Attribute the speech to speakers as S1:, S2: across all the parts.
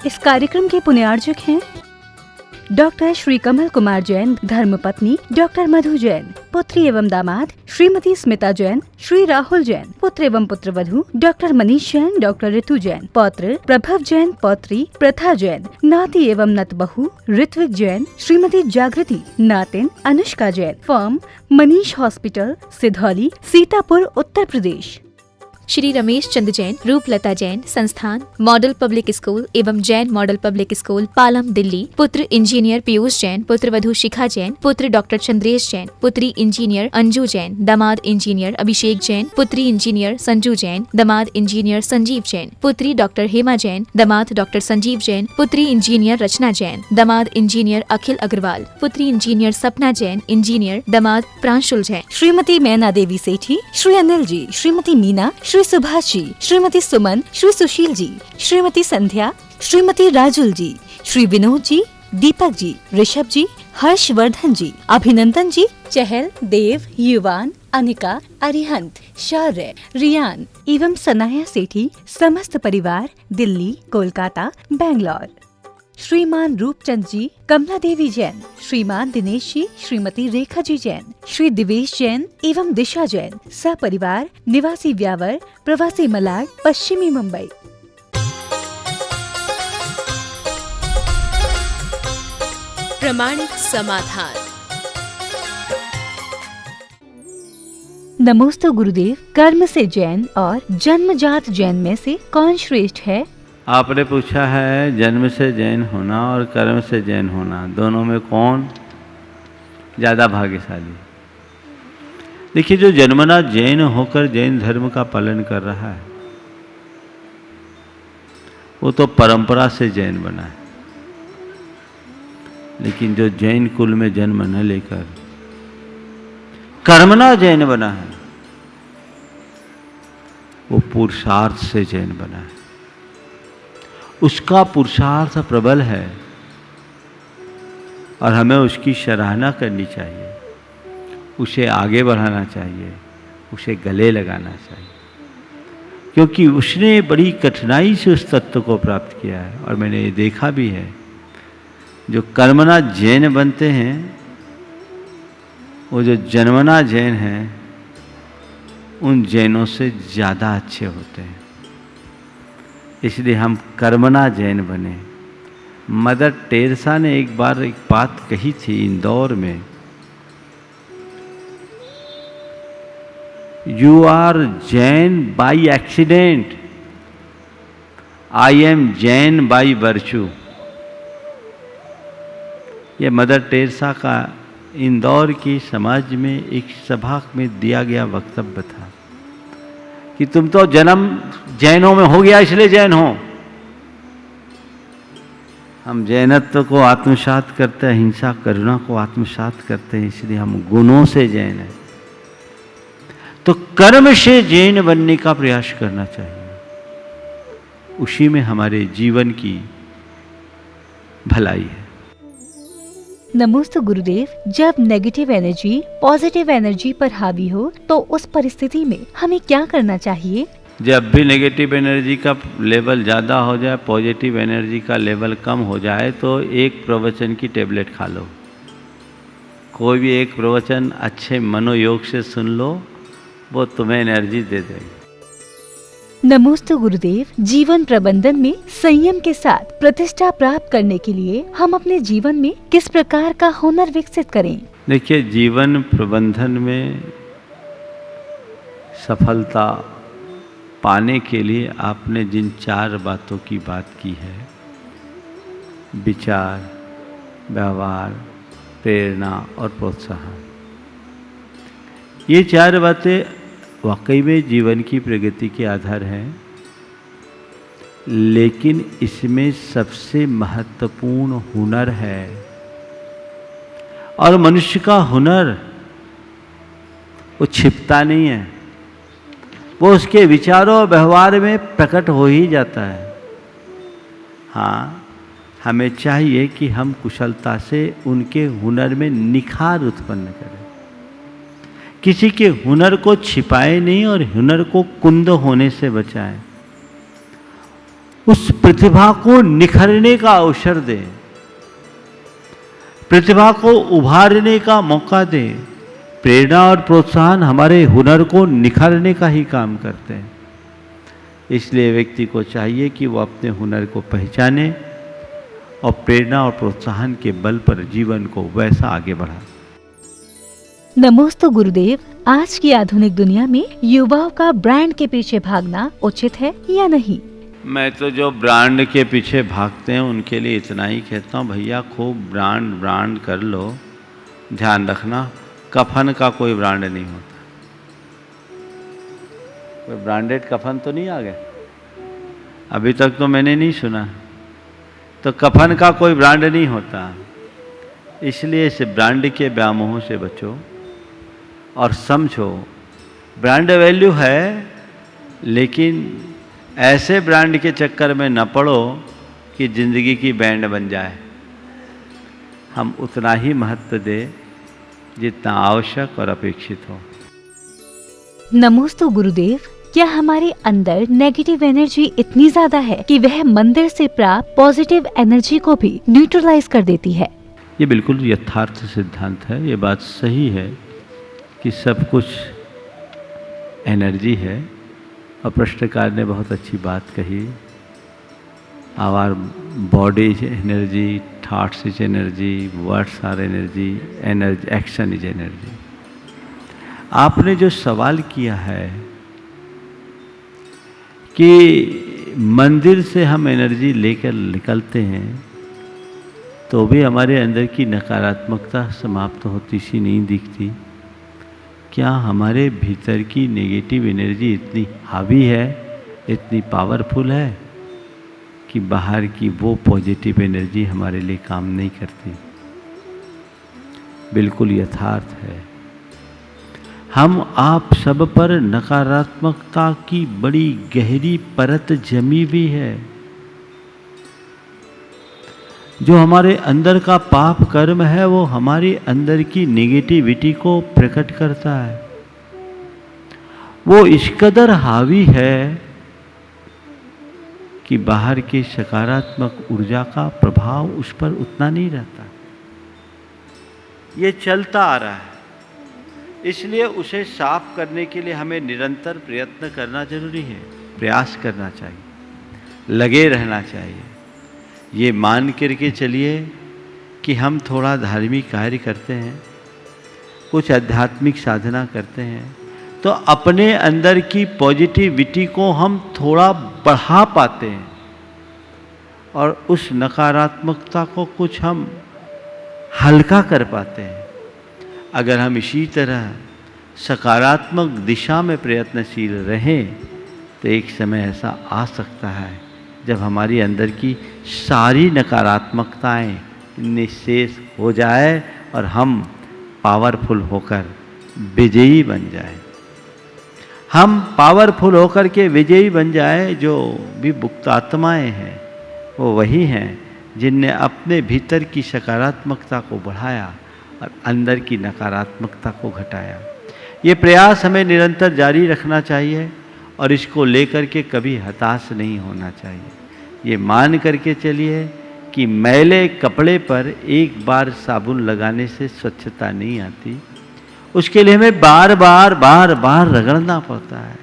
S1: इस कार्यक्रम के पुण्यार्जक हैं डॉक्टर श्री कमल कुमार जैन, धर्मपत्नी डॉक्टर मधु जैन, पुत्री एवं दामाद श्रीमती स्मिता जैन, श्री राहुल जैन, पुत्र एवं पुत्रवधू डॉक्टर मनीष जैन, डॉक्टर ऋतु जैन, पौत्र प्रभव जैन, पौत्री प्रथा जैन, नाती एवं नतबहू ऋत्विक जैन, श्रीमती जागृति, नातिन अनुष्का जैन, फर्म मनीष हॉस्पिटल, सिधौली, सीतापुर, उत्तर प्रदेश।
S2: श्री रमेश चंद्र जैन, रूपलता जैन, संस्थान मॉडल पब्लिक स्कूल एवं Jain model public school, Palam, Delhi. पुत्र इंजीनियर पीयूष जैन, पुत्रवधू शिखा जैन, पुत्र डॉक्टर चंद्रेश जैन, पुत्री इंजीनियर अंजू जैन, दामाद इंजीनियर अभिषेक जैन, पुत्री इंजीनियर संजू जैन, दामाद इंजीनियर संजीव जैन, पुत्री डॉक्टर हेमा जैन, दामाद डॉक्टर संजीव जैन, पुत्री इंजीनियर रचना जैन, दामाद इंजीनियर अखिल अग्रवाल, पुत्री इंजीनियर सपना जैन, इंजीनियर दामाद प्रांशुल जैन।
S1: श्रीमती मैना देवी सेठी, श्री अनिल जी, श्रीमती मीना, श्री सुभाष जी, श्रीमती सुमन, श्री सुशील जी, श्रीमती संध्या, श्रीमती राजुल जी, श्री विनोद जी, दीपक जी, ऋषभ जी, हर्षवर्धन जी, अभिनंदन जी, चहल, देव, युवान, अनिका, अरिहंत, शौर्य, रियान एवं सनाया सेठी, समस्त परिवार, दिल्ली, कोलकाता, बेंगलोर। श्रीमान रूपचंद जी, कमला देवी जैन, श्रीमान दिनेश जी, श्रीमती रेखा जी जैन, श्री दिवेश जैन एवं दिशा जैन, सपरिवार, निवासी व्यावर, प्रवासी मलाड, पश्चिमी मुंबई।
S3: प्रमाणिक समाधान।
S1: नमोस्तु गुरुदेव, कर्म से जैन और जन्मजात जैन में से कौन श्रेष्ठ है?
S4: आपने पूछा है जन्म से जैन होना और कर्म से जैन होना, दोनों में कौन ज़्यादा भाग्यशाली? देखिए, जो जन्मना जैन होकर जैन धर्म का पालन कर रहा है वो तो परंपरा से जैन बना है, लेकिन जो जैन कुल में जन्म न लेकर कर्मना जैन बना है वो पुरुषार्थ से जैन बना है। उसका पुरुषार्थ प्रबल है और हमें उसकी सराहना करनी चाहिए, उसे आगे बढ़ाना चाहिए, उसे गले लगाना चाहिए, क्योंकि उसने बड़ी कठिनाई से उस तत्व को प्राप्त किया है। और मैंने ये देखा भी है, जो कर्मना जैन बनते हैं वो जो जन्मना जैन हैं उन जैनों से ज़्यादा अच्छे होते हैं। इसलिए हम कर्मना जैन बने। मदर टेरेसा ने एक बार एक बात कही थी इंदौर में, you are Jain by accident, I am Jain by virtue. यह मदर टेरेसा का इंदौर की समाज में एक सभा में दिया गया वक्तव्य था कि तुम तो जन्म जैनों में हो गया इसलिए जैन हो। हम जैनत्व को आत्मसात करते हैं, हिंसा करुणा को आत्मसात करते हैं, इसलिए हम गुणों से जैन हैं। तो कर्म से जैन बनने का प्रयास करना चाहिए, उसी में हमारे जीवन की भलाई है।
S1: नमोस्तु गुरुदेव, जब नेगेटिव एनर्जी पॉजिटिव एनर्जी पर हावी हो तो उस परिस्थिति में हमें क्या करना चाहिए?
S4: जब भी नेगेटिव एनर्जी का लेवल ज़्यादा हो जाए, पॉजिटिव एनर्जी का लेवल कम हो जाए, तो एक प्रवचन की टेबलेट खा लो। कोई भी एक प्रवचन अच्छे मनोयोग से सुन लो, वो तुम्हें एनर्जी दे देगी।
S1: नमोस्तु गुरुदेव, जीवन प्रबंधन में संयम के साथ प्रतिष्ठा प्राप्त करने के लिए हम अपने जीवन में किस प्रकार का हुनर विकसित करें?
S4: देखिए, जीवन प्रबंधन में सफलता पाने के लिए आपने जिन 4 बातों की बात की है, विचार, व्यवहार, प्रेरणा और प्रोत्साहन, ये 4 बातें वाकई में जीवन की प्रगति के आधार हैं। लेकिन इसमें सबसे महत्वपूर्ण हुनर है, और मनुष्य का हुनर वो छिपता नहीं है, वो उसके विचारों और व्यवहार में प्रकट हो ही जाता है। हाँ, हमें चाहिए कि हम कुशलता से उनके हुनर में निखार उत्पन्न करें, किसी के हुनर को छिपाए नहीं और हुनर को कुंद होने से बचाएं। उस प्रतिभा को निखरने का अवसर दें, प्रतिभा को उभारने का मौका दें। प्रेरणा और प्रोत्साहन हमारे हुनर को निखारने का ही काम करते हैं। इसलिए व्यक्ति को चाहिए कि वो अपने हुनर को पहचाने और प्रेरणा और प्रोत्साहन के बल पर जीवन को वैसा आगे बढ़ाए।
S1: नमोस्तु गुरुदेव, आज की आधुनिक दुनिया में युवाओं का ब्रांड के पीछे भागना उचित है या नहीं?
S4: मैं तो जो ब्रांड के पीछे भागते हैं उनके लिए इतना ही कहता हूँ, भैया खूब ब्रांड कर लो, ध्यान रखना कफन का कोई ब्रांड नहीं होता। कोई ब्रांडेड कफन तो नहीं आ गया, अभी तक तो मैंने नहीं सुना। तो कफन का कोई ब्रांड नहीं होता, इसलिए इस ब्रांड के व्यामोहों से बचो और समझो ब्रांड वैल्यू है, लेकिन ऐसे ब्रांड के चक्कर में न पड़ो कि जिंदगी की बैंड बन जाए। हम उतना ही महत्व दें जितना आवश्यक और अपेक्षित हो।
S1: नमोस्तु गुरुदेव, क्या हमारे अंदर नेगेटिव एनर्जी इतनी ज्यादा है कि वह मंदिर से प्राप्त पॉजिटिव एनर्जी को भी न्यूट्रलाइज कर देती है?
S4: ये बिल्कुल यथार्थ सिद्धांत है। ये बात सही है कि सब कुछ एनर्जी है, और प्रश्नकार ने बहुत अच्छी बात कही, our body is energy, thoughts is energy, words are energy, energy action is energy. आपने जो सवाल किया है कि मंदिर से हम एनर्जी लेकर निकलते हैं तो भी हमारे अंदर की नकारात्मकता समाप्त होती सी नहीं दिखती। क्या हमारे भीतर की नेगेटिव एनर्जी इतनी हावी है, इतनी पावरफुल है कि बाहर की वो पॉजिटिव एनर्जी हमारे लिए काम नहीं करती? बिल्कुल यथार्थ है। हम आप सब पर नकारात्मकता की बड़ी गहरी परत जमी हुई है। जो हमारे अंदर का पाप कर्म है वो हमारे अंदर की नेगेटिविटी को प्रकट करता है। वो इस कदर हावी है कि बाहर के सकारात्मक ऊर्जा का प्रभाव उस पर उतना नहीं रहता। ये चलता आ रहा है, इसलिए उसे साफ करने के लिए हमें निरंतर प्रयत्न करना जरूरी है, प्रयास करना चाहिए, लगे रहना चाहिए। ये मान करके चलिए कि हम थोड़ा धार्मिक कार्य करते हैं, कुछ आध्यात्मिक साधना करते हैं, तो अपने अंदर की पॉजिटिविटी को हम थोड़ा बढ़ा पाते हैं और उस नकारात्मकता को कुछ हम हल्का कर पाते हैं। अगर हम इसी तरह सकारात्मक दिशा में प्रयत्नशील रहें तो एक समय ऐसा आ सकता है जब हमारी अंदर की सारी नकारात्मकताएं निःशेष हो जाए और हम पावरफुल होकर विजयी बन जाए। हम पावरफुल होकर के विजयी बन जाए। जो भी मुक्तात्माएं हैं वो वही हैं जिनने अपने भीतर की सकारात्मकता को बढ़ाया और अंदर की नकारात्मकता को घटाया। ये प्रयास हमें निरंतर जारी रखना चाहिए और इसको लेकर के कभी हताश नहीं होना चाहिए। ये मान करके चलिए कि मैले कपड़े पर एक बार साबुन लगाने से स्वच्छता नहीं आती, उसके लिए हमें बार बार रगड़ना पड़ता है।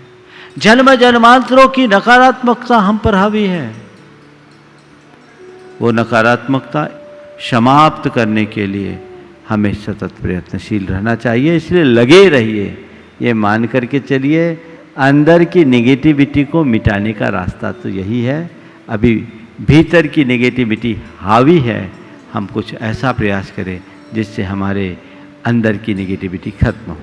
S4: जन्म जन्मांतरों की नकारात्मकता हम पर हावी है। वो नकारात्मकता समाप्त करने के लिए हमें सतत प्रयत्नशील रहना चाहिए। इसलिए लगे रहिए, ये मान करके चलिए अंदर की नेगेटिविटी को मिटाने का रास्ता तो यही है। अभी भीतर की नेगेटिविटी हावी है, हम कुछ ऐसा प्रयास करें जिससे हमारे अंदर की नेगेटिविटी खत्म हो।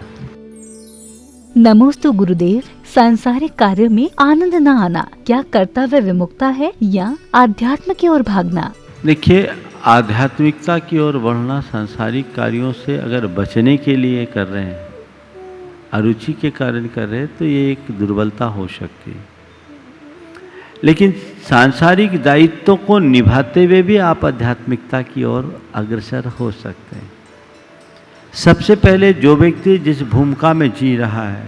S1: नमोस्तु गुरुदेव, सांसारिक कार्य में आनंद न आना क्या कर्तव्य विमुक्ता है या आध्यात्म की ओर भागना?
S4: देखिए, आध्यात्मिकता की ओर बढ़ना सांसारिक कार्यों से अगर बचने के लिए कर रहे हैं, अरुचि के कारण कर रहे हैं, तो ये एक दुर्बलता हो सकती है। लेकिन सांसारिक दायित्वों को निभाते हुए भी आप आध्यात्मिकता की ओर अग्रसर हो सकते हैं। सबसे पहले जो व्यक्ति जिस भूमिका में जी रहा है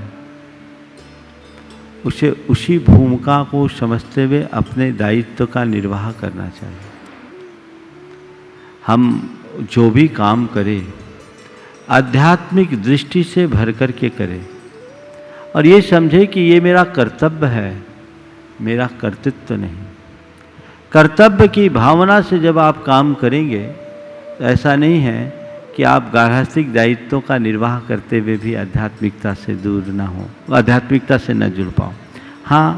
S4: उसे उसी भूमिका को समझते हुए अपने दायित्व का निर्वाह करना चाहिए। हम जो भी काम करें आध्यात्मिक दृष्टि से भर कर के करें और ये समझे कि ये मेरा कर्तव्य है, मेरा कर्तृत्व नहीं। कर्तव्य की भावना से जब आप काम करेंगे तो ऐसा नहीं है कि आप गार्हस्थ्यिक दायित्वों का निर्वाह करते हुए भी आध्यात्मिकता से दूर ना हो, आध्यात्मिकता से न जुड़ पाओ। हाँ,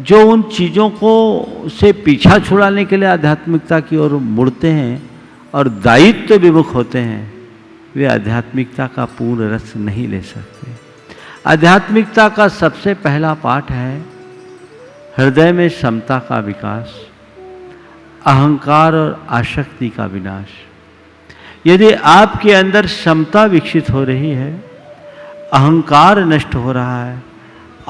S4: जो उन चीज़ों को से पीछा छुड़ाने के लिए आध्यात्मिकता की ओर मुड़ते हैं और दायित्व विमुख होते हैं, वे आध्यात्मिकता का पूर्ण रस नहीं ले सकते। आध्यात्मिकता का सबसे पहला पाठ है हृदय में समता का विकास, अहंकार और आसक्ति का विनाश। यदि आपके अंदर समता विकसित हो रही है, अहंकार नष्ट हो रहा है,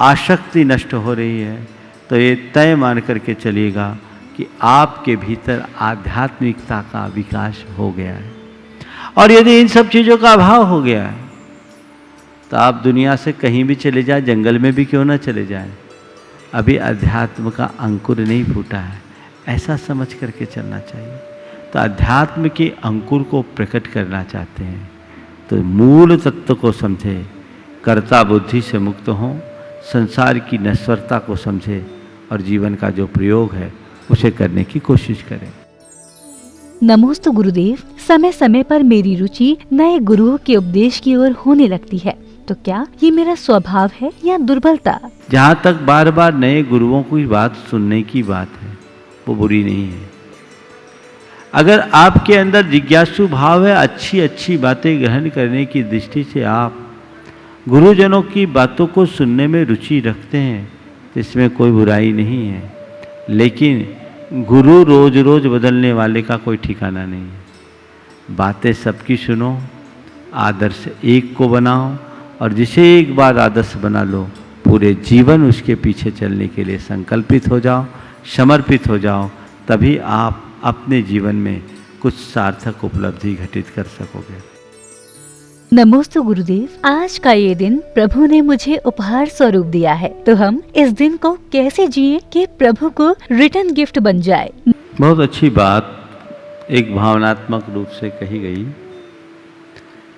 S4: आसक्ति नष्ट हो रही है, तो ये तय मान करके चलिएगा कि आपके भीतर आध्यात्मिकता का विकास हो गया है। और यदि इन सब चीज़ों का अभाव हो गया है तो आप दुनिया से कहीं भी चले जाए, जंगल में भी क्यों ना चले जाए, अभी अध्यात्म का अंकुर नहीं फूटा है, ऐसा समझ करके चलना चाहिए। तो अध्यात्म के अंकुर को प्रकट करना चाहते हैं तो मूल तत्व को समझे, कर्ता बुद्धि से मुक्त हों, संसार की नश्वरता को समझे और जीवन का जो प्रयोग है उसे करने की कोशिश करें।
S1: नमोस्तु गुरुदेव। समय समय पर मेरी रुचि नए गुरुओं के उपदेश की ओर होने लगती है, तो क्या ये मेरा स्वभाव है या दुर्बलता?
S4: जहाँ तक बार बार नए गुरुओं की बात सुनने की बात है वो बुरी नहीं है। अगर आपके अंदर जिज्ञासु भाव है, अच्छी अच्छी बातें ग्रहण करने की दृष्टि से आप गुरुजनों की बातों को सुनने में रुचि रखते हैं तो इसमें कोई बुराई नहीं है। लेकिन गुरु रोज रोज बदलने वाले का कोई ठिकाना नहीं है। बातें सबकी सुनो, आदर्श एक को बनाओ और जिसे एक बार आदर्श बना लो, पूरे जीवन उसके पीछे चलने के लिए संकल्पित हो जाओ, समर्पित हो जाओ, तभी आप अपने जीवन में कुछ सार्थक उपलब्धि घटित कर सकोगे।
S1: नमोस्तु गुरुदेव। आज का ये दिन प्रभु ने मुझे उपहार स्वरूप दिया है, तो हम इस दिन को कैसे जिए कि प्रभु को रिटर्न गिफ्ट बन जाए?
S4: बहुत अच्छी बात एक भावनात्मक रूप से कही गई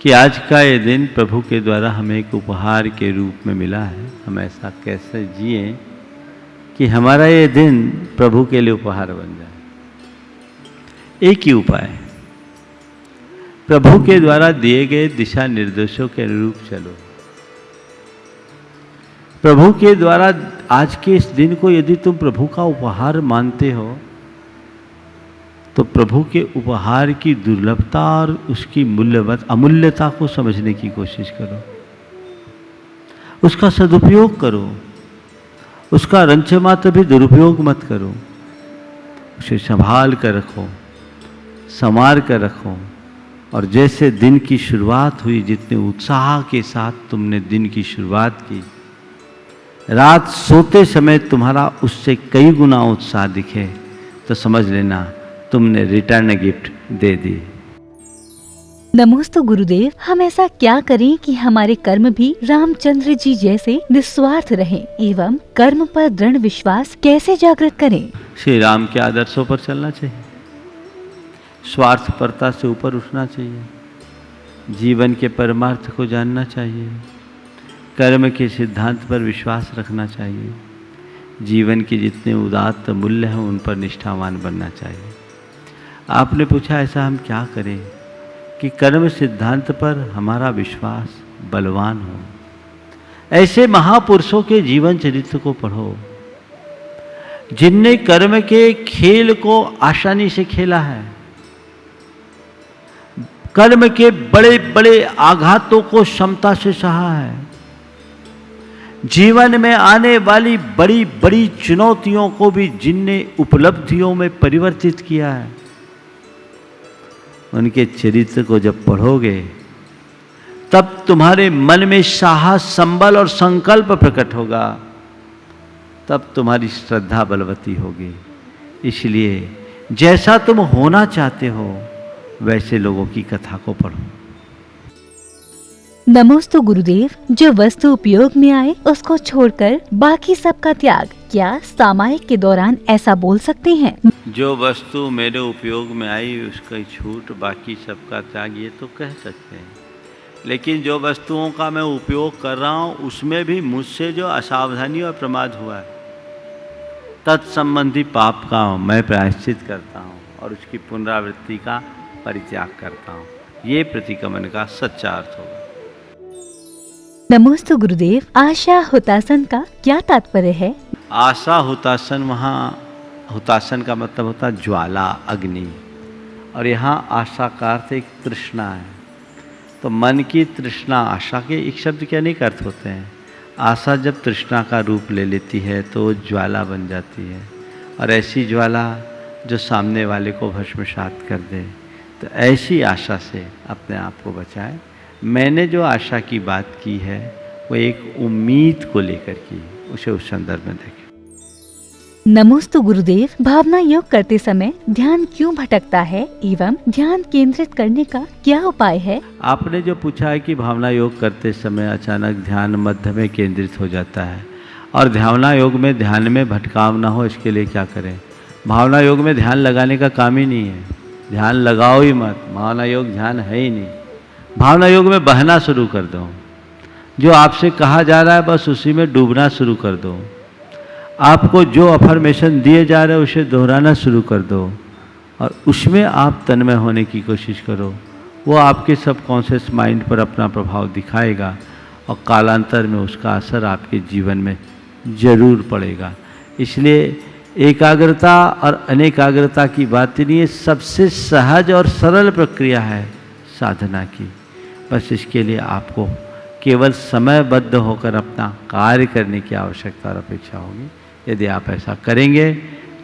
S4: कि आज का ये दिन प्रभु के द्वारा हमें एक उपहार के रूप में मिला है। हम ऐसा कैसे जिए कि हमारा ये दिन प्रभु के लिए उपहार बन जाए। एक ही उपाय है, प्रभु के द्वारा दिए गए दिशा निर्देशों के अनुरूप चलो। प्रभु के द्वारा आज के इस दिन को यदि तुम प्रभु का उपहार मानते हो तो प्रभु के उपहार की दुर्लभता और उसकी अमूल्यता को समझने की कोशिश करो, उसका सदुपयोग करो, उसका रंचमात्र भी दुरुपयोग मत करो। उसे संभाल कर रखो, संवार कर रखो और जैसे दिन की शुरुआत हुई, जितने उत्साह के साथ तुमने दिन की शुरुआत की, रात सोते समय तुम्हारा उससे कई गुना उत्साह दिखे तो समझ लेना तुमने रिटर्न गिफ्ट दे दी।
S1: नमोस्तु गुरुदेव। हम ऐसा क्या करें कि हमारे कर्म भी रामचंद्र जी जैसे निस्वार्थ रहें एवं कर्म पर दृढ़ विश्वास कैसे जागृत करें?
S4: श्री राम के आदर्शों पर चलना चाहिए, स्वार्थपरता से ऊपर उठना चाहिए, जीवन के परमार्थ को जानना चाहिए, कर्म के सिद्धांत पर विश्वास रखना चाहिए, जीवन के जितने उदात्त मूल्य हैं उन पर निष्ठावान बनना चाहिए। आपने पूछा ऐसा हम क्या करें कि कर्म सिद्धांत पर हमारा विश्वास बलवान हो। ऐसे महापुरुषों के जीवन चरित्र को पढ़ो जिनने कर्म के खेल को आसानी से खेला है, कर्म के बड़े बड़े आघातों को क्षमता से सहा है, जीवन में आने वाली बड़ी बड़ी चुनौतियों को भी जिनने उपलब्धियों में परिवर्तित किया है, उनके चरित्र को जब पढ़ोगे तब तुम्हारे मन में साहस, संबल और संकल्प प्रकट होगा, तब तुम्हारी श्रद्धा बलवती होगी। इसलिए जैसा तुम होना चाहते हो वैसे लोगों की कथा को पढ़ो।
S1: नमोस्तु गुरुदेव। जो वस्तु उपयोग में आए उसको छोड़कर बाकी सबका त्याग, क्या सामायिक के दौरान ऐसा बोल सकते हैं?
S4: जो वस्तु मेरे उपयोग में आई उसका छूट, बाकी सबका त्याग, ये तो कह सकते हैं। लेकिन जो वस्तुओं का मैं उपयोग कर रहा हूँ उसमें भी मुझसे जो असावधानी और प्रमाद हुआ है, तत्संबंधी पाप का मैं प्रायश्चित करता हूँ और उसकी पुनरावृत्ति का परित्याग करता हूँ। ये प्रतिक्रमण का सच्चा अर्थ होगा।
S1: नमोस्तु गुरुदेव। आशा हुतासन का क्या तात्पर्य है?
S4: आशा हुतासन, वहाँ हुतासन का मतलब होता है ज्वाला, अग्नि, और यहाँ आशा का अर्थ एक तृष्णा है। तो मन की तृष्णा, आशा के एक शब्द के अनेक अर्थ होते हैं। आशा जब तृष्णा का रूप ले लेती है तो ज्वाला बन जाती है, और ऐसी ज्वाला जो सामने वाले को भस्मसात कर दे। तो ऐसी आशा से अपने आप को बचाएं। मैंने जो आशा की बात की है वो एक उम्मीद को लेकर की, उसे उस संदर्भ में देखें।
S1: नमोस्तु गुरुदेव। भावना योग करते समय ध्यान क्यों भटकता है एवं ध्यान केंद्रित करने का क्या उपाय है?
S4: आपने जो पूछा है कि भावना योग करते समय अचानक ध्यान मध्य में केंद्रित हो जाता है, और भावना योग में ध्यान में भटकाव ना हो, इसके लिए क्या करें? भावना योग में ध्यान लगाने का काम ही नहीं है, ध्यान लगाओ ही मत। भावना योग ध्यान है ही नहीं। भावना योग में बहना शुरू कर दो। जो आपसे कहा जा रहा है बस उसी में डूबना शुरू कर दो। आपको जो अफर्मेशन दिए जा रहे हैं उसे दोहराना शुरू कर दो, और उसमें आप तन्मय होने की कोशिश करो। वो आपके सबकॉन्शियस माइंड पर अपना प्रभाव दिखाएगा, और कालांतर में उसका असर आपके जीवन में जरूर पड़ेगा। इसलिए एकाग्रता और अनेकाग्रता की बात नहीं है, सबसे सहज और सरल प्रक्रिया है साधना की। बस इसके लिए आपको केवल समयबद्ध होकर अपना कार्य करने की आवश्यकता और अपेक्षा होगी। यदि आप ऐसा करेंगे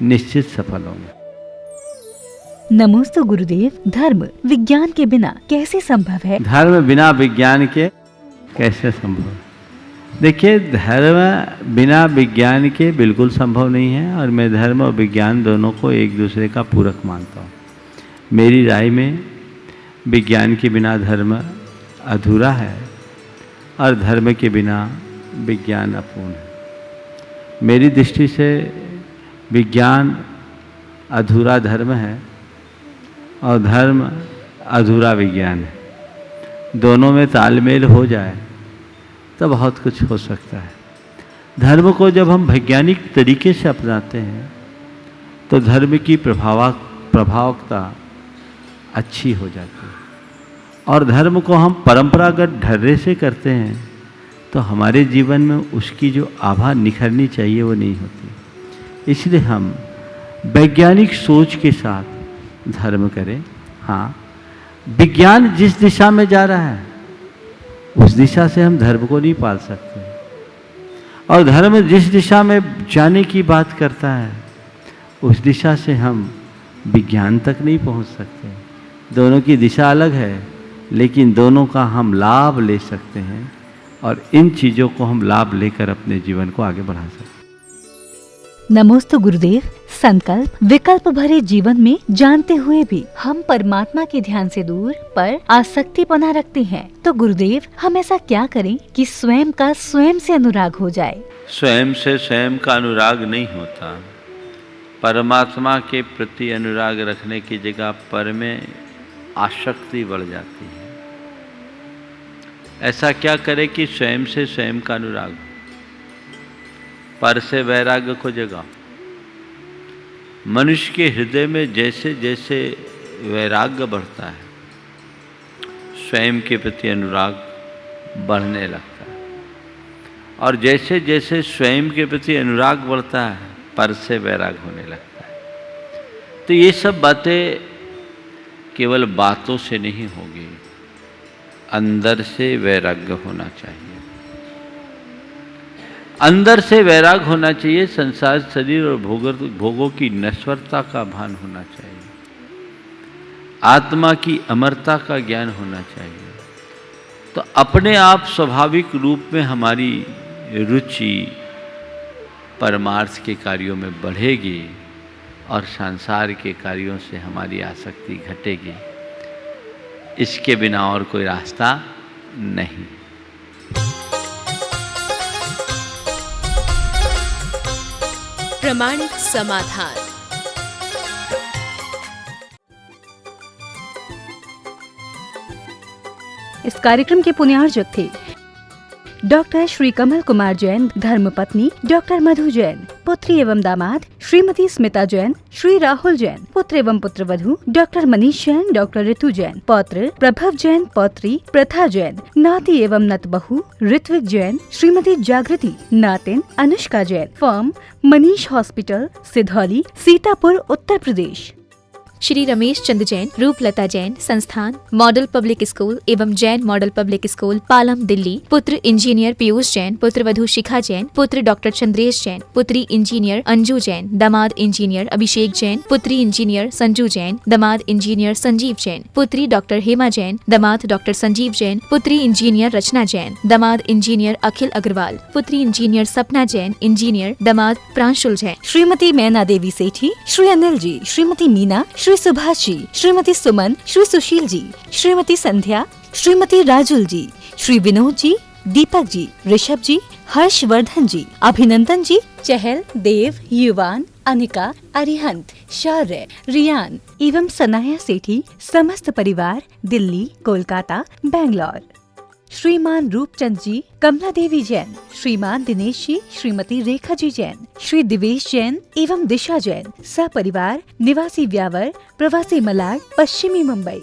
S4: निश्चित सफल होंगे।
S1: नमोस्तु गुरुदेव। धर्म विज्ञान के बिना कैसे संभव है?
S4: धर्म बिना विज्ञान के कैसे संभव है? देखिए, धर्म बिना विज्ञान के बिल्कुल संभव नहीं है, और मैं धर्म और विज्ञान दोनों को एक दूसरे का पूरक मानता हूँ। मेरी राय में विज्ञान के बिना धर्म अधूरा है, और धर्म के बिना विज्ञान अपूर्ण है। मेरी दृष्टि से विज्ञान अधूरा धर्म है, और धर्म अधूरा विज्ञान है। दोनों में तालमेल हो जाए तो बहुत कुछ हो सकता है। धर्म को जब हम वैज्ञानिक तरीके से अपनाते हैं तो धर्म की प्रभावकता अच्छी हो जाती है, और धर्म को हम परंपरागत ढर्रे से करते हैं तो हमारे जीवन में उसकी जो आभा निखरनी चाहिए वो नहीं होती। इसलिए हम वैज्ञानिक सोच के साथ धर्म करें। हाँ, विज्ञान जिस दिशा में जा रहा है उस दिशा से हम धर्म को नहीं पाल सकते, और धर्म जिस दिशा में जाने की बात करता है उस दिशा से हम विज्ञान तक नहीं पहुंच सकते। दोनों की दिशा अलग है, लेकिन दोनों का हम लाभ ले सकते हैं, और इन चीज़ों को हम लाभ लेकर अपने जीवन को आगे बढ़ा सकते हैं।
S1: नमोस्तु गुरुदेव। संकल्प विकल्प भरे जीवन में जानते हुए भी हम परमात्मा के ध्यान से दूर पर आसक्ति बना रखते हैं, तो गुरुदेव हम ऐसा क्या करें कि स्वयं का स्वयं से अनुराग हो जाए?
S4: स्वयं से स्वयं का अनुराग नहीं होता। परमात्मा के प्रति अनुराग रखने की जगह पर में आसक्ति बढ़ जाती है। ऐसा क्या करे कि स्वयं से स्वयं का अनुराग, पर से वैराग्य को जगाओ। मनुष्य के हृदय में जैसे जैसे वैराग्य बढ़ता है स्वयं के प्रति अनुराग बढ़ने लगता है, और जैसे जैसे स्वयं के प्रति अनुराग बढ़ता है पर से वैराग होने लगता है। तो ये सब बातें केवल बातों से नहीं होगी, अंदर से वैराग्य होना चाहिए। अंदर से वैराग होना चाहिए। संसार, शरीर और भोगों की नश्वरता का भान होना चाहिए। आत्मा की अमरता का ज्ञान होना चाहिए। तो अपने आप स्वाभाविक रूप में हमारी रुचि परमार्थ के कार्यों में बढ़ेगी, और संसार के कार्यों से हमारी आसक्ति घटेगी। इसके बिना और कोई रास्ता नहीं।
S3: प्रामाणिक समाधान।
S1: इस कार्यक्रम के पुण्यार्जक थे डॉक्टर श्री कमल कुमार जैन, धर्मपत्नी डॉक्टर मधु जैन, पुत्री एवं दामाद श्रीमती स्मिता जैन, श्री राहुल जैन, पुत्र एवं पुत्रवधू डॉक्टर मनीष जैन, डॉक्टर ऋतु जैन, पौत्र प्रभव जैन, पौत्री प्रथा जैन, नाती एवं नतबहू ऋत्विक जैन, श्रीमती जागृति, नातिन अनुष्का जैन, फर्म मनीष हॉस्पिटल, सिधौली, सीतापुर, उत्तर प्रदेश।
S2: श्री रमेश चंद्र जैन, रूपलता जैन, संस्थान मॉडल पब्लिक स्कूल एवं Jain model public school, Palam, Delhi, पुत्र इंजीनियर पीयूष जैन, पुत्रवधू शिखा जैन, पुत्र डॉक्टर चंद्रेश जैन, पुत्री इंजीनियर अंजू जैन, दामाद इंजीनियर अभिषेक जैन, पुत्री इंजीनियर संजू जैन, दामाद इंजीनियर संजीव जैन, पुत्री डॉक्टर हेमा जैन, दामाद डॉक्टर संजीव जैन, पुत्री इंजीनियर रचना जैन, दामाद इंजीनियर अखिल अग्रवाल, पुत्री इंजीनियर सपना जैन, इंजीनियर दामाद प्रांशुल जैन।
S1: श्रीमती मैना देवी सेठी, श्री अनिल जी, श्रीमती मीना, श्री सुभाष जी, श्रीमती सुमन, श्री सुशील जी, श्रीमती संध्या, श्रीमती राजुल जी, श्री विनोद जी, दीपक जी, ऋषभ जी, हर्षवर्धन जी, अभिनंदन जी, चहल, देव, युवान, अनिका, अरिहंत, शौर्य, रियान एवं सनाया सेठी, समस्त परिवार, दिल्ली, कोलकाता, बेंगलोर। श्रीमान रूपचंद जी, कमला देवी जैन, श्रीमान दिनेश जी, श्रीमती रेखा जी जैन, श्री दिवेश जैन एवं दिशा जैन, सपरिवार, निवासी व्यावर, प्रवासी मलाड, पश्चिमी मुंबई।